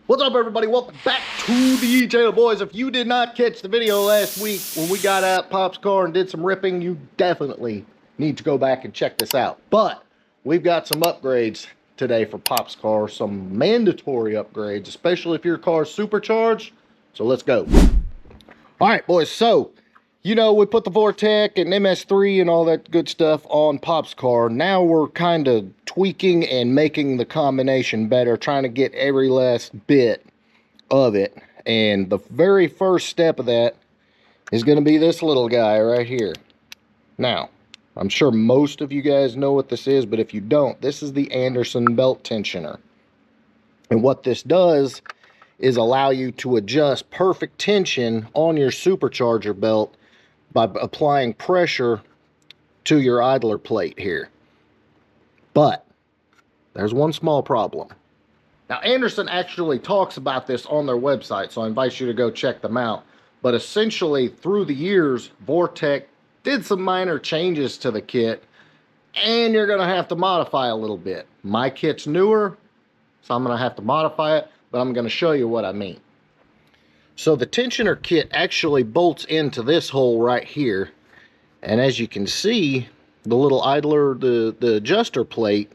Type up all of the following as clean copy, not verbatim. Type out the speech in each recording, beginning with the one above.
What's up, everybody? Welcome back to the channel, boys. If you did not catch the video last week when we got out Pop's car and did some ripping, you definitely need to go back and check this out. But we've got some upgrades today for Pop's car, some mandatory upgrades, especially if your car's supercharged. So let's go. All right, boys. So, you know, we put the Vortec and MS3 and all that good stuff on Pop's car. Now we're kind of tweaking and making the combination better, trying to get every last bit of it. And the very first step of that is going to be this little guy right here. Now, I'm sure most of you guys know what this is, but if you don't, this is the Anderson belt tensioner. And what this does is allow you to adjust perfect tension on your supercharger belt by applying pressure to your idler plate here. But there's one small problem. Now, Anderson actually talks about this on their website, so I invite you to go check them out. But essentially, through the years, Vortec did some minor changes to the kit, and you're going to have to modify a little bit. My kit's newer, so I'm going to have to modify it, but I'm going to show you what I mean. So the tensioner kit actually bolts into this hole right here. And as you can see, the little idler, the adjuster plate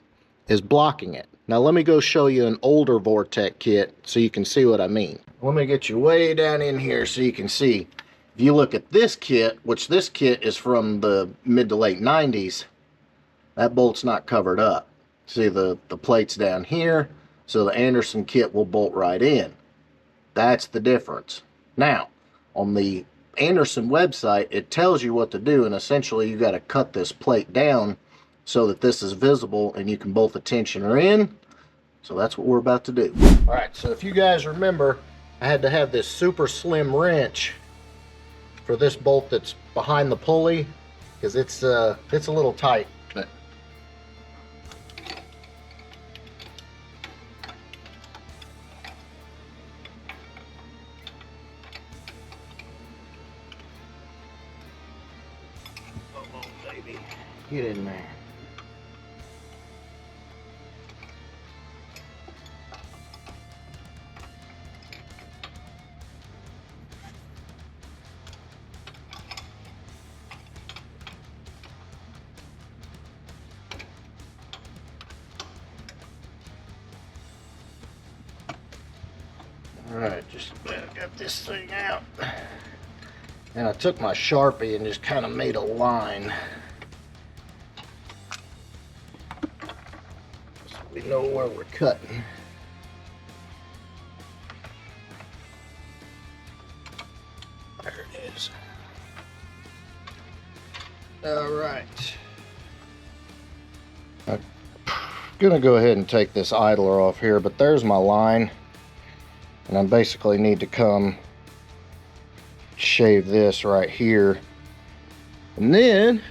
is blocking it. Now let me go show you an older Vortec kit so you can see what I mean. Let me get you way down in here so you can see. If you look at this kit, which this kit is from the mid to late 90s, that bolt's not covered up. See the plate's down here, so the Anderson kit will bolt right in. That's the difference. Now, on the Anderson website, it tells you what to do, and essentially you got to cut this plate down so that this is visible and you can bolt the tensioner in. So that's what we're about to do. All right, so if you guys remember, I had to have this super slim wrench for this bolt that's behind the pulley because it's a little tight. Get in there. Alright, just got this thing out. And I took my Sharpie and just kind of made a line. We know where we're cutting. There it is. All right. I'm gonna go ahead and take this idler off here, but there's my line. And I basically need to come shave this right here. And then,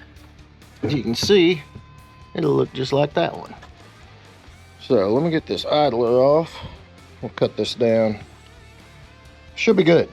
as you can see, it'll look just like that one. So let me get this idler off. We'll cut this down. Should be good.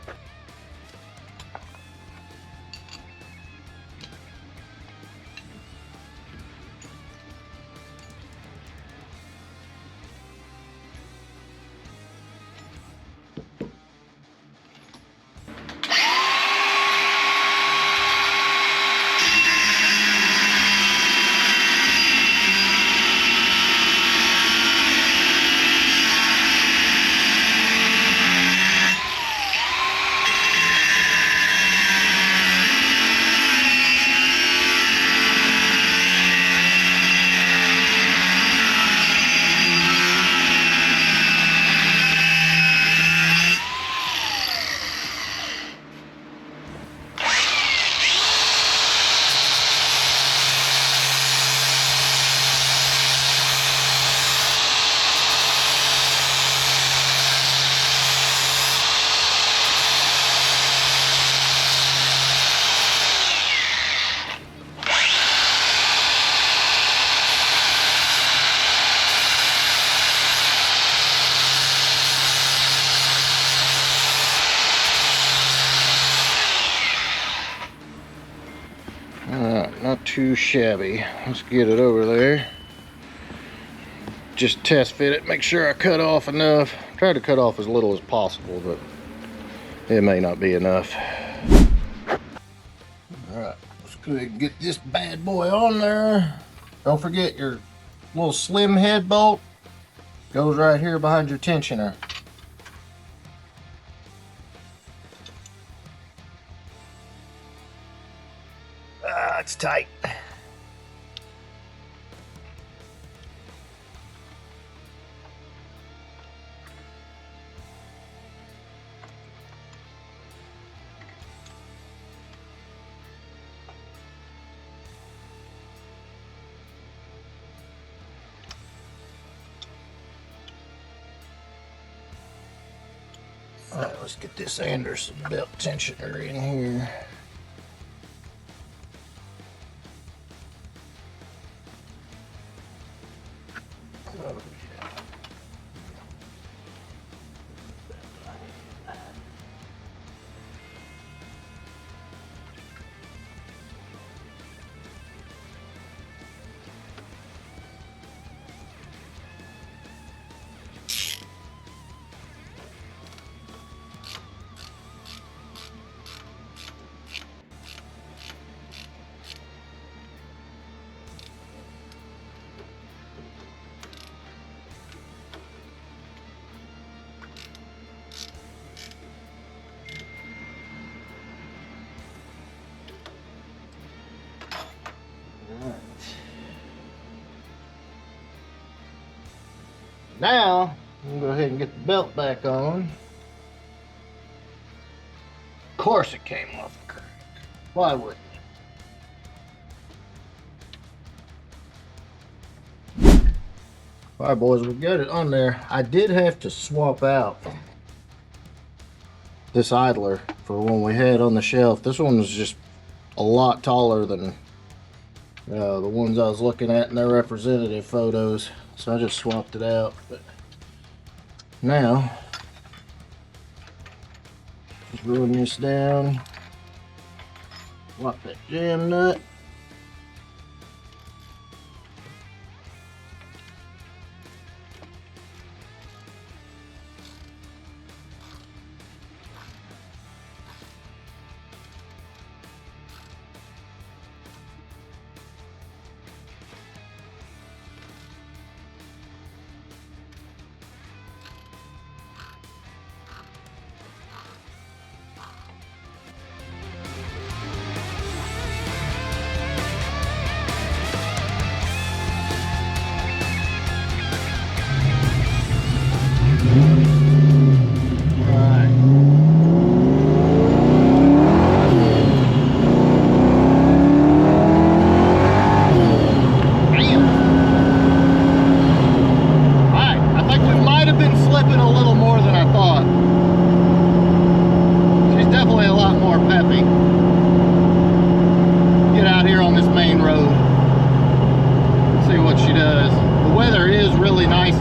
Alright, not too shabby. Let's get it over there. just test fit it, make sure I cut off enough. Try to cut off as little as possible, but it may not be enough. All right, let's go ahead and get this bad boy on there. Don't forget your little slim head bolt goes right here behind your tensioner. Ah, it's tight. All right, let's get this Anderson belt tensioner in here. Oh, yeah. Now, I'm gonna go ahead and get the belt back on. Of course it came off the crank. Why wouldn't it? All right, boys, we got it on there. I did have to swap out this idler for one we had on the shelf. This one was just a lot taller than the ones I was looking at in their representative photos. So I just swapped it out. But now, just run this down, lock that jam nut.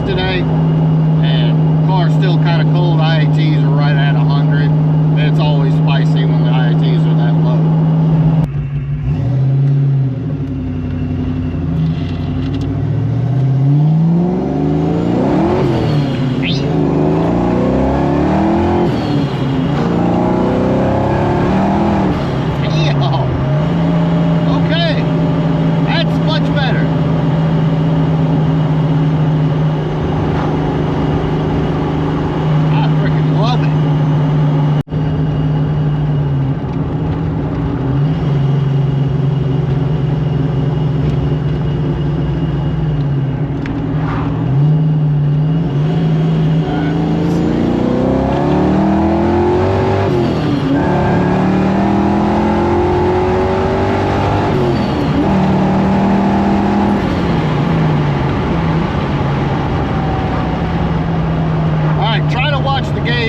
Today, and the car's still kind of cold. IATs are right at 100, and it's always spicy when the IATs are that low. Okay, that's much better.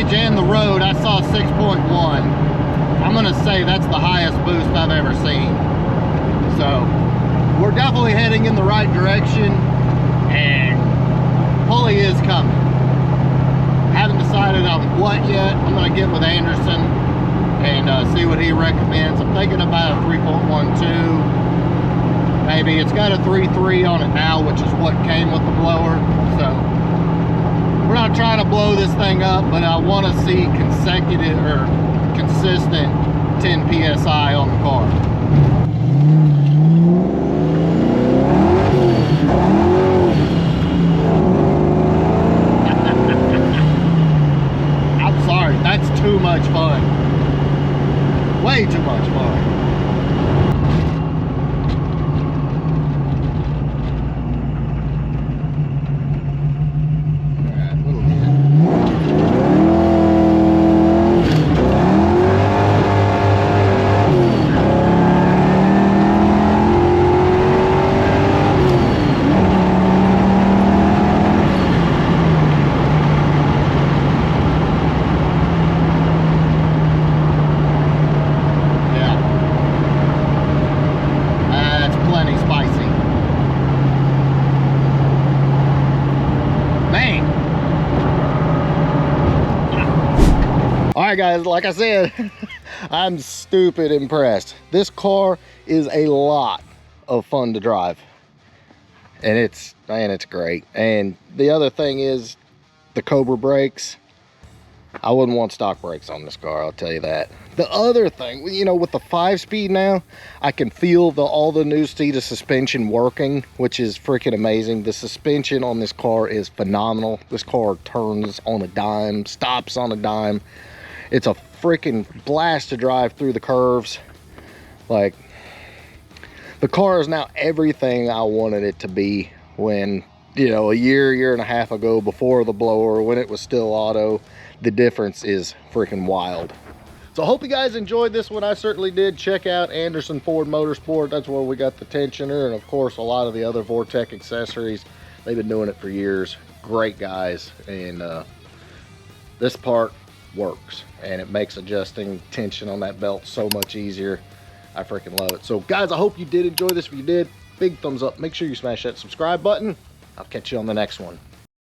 And the road, I saw 6.1. I'm gonna say that's the highest boost I've ever seen. So we're definitely heading in the right direction, and pulley is coming. Haven't decided on what yet. I'm gonna get with Anderson and see what he recommends. I'm thinking about a 3.12. maybe. It's got a 3.3 on it now, which is what came with the blower. So we're not trying to blow this thing up, but I want to see consecutive or consistent 10 psi on the car. I'm sorry, that's too much fun. Way too much fun. Alright guys, like I said, I'm stupid impressed. This car is a lot of fun to drive. And it's great. And the other thing is the Cobra brakes. I wouldn't want stock brakes on this car, I'll tell you that. The other thing, you know, with the 5-speed now, I can feel all the new seat of suspension working, which is freaking amazing. The suspension on this car is phenomenal. This car turns on a dime, stops on a dime. It's a freaking blast to drive through the curves. Like, the car is now everything I wanted it to be when, you know, a year and a half ago, before the blower, when it was still auto. The difference is freaking wild. So I hope you guys enjoyed this one. I certainly did. Check out Anderson Ford Motorsport. That's where we got the tensioner and of course a lot of the other Vortec accessories. They've been doing it for years. Great guys. And this part works, and it makes adjusting tension on that belt so much easier. I freaking love it. So guys, I hope you did enjoy this. If you did, big thumbs up. Make sure you smash that subscribe button. I'll catch you on the next one.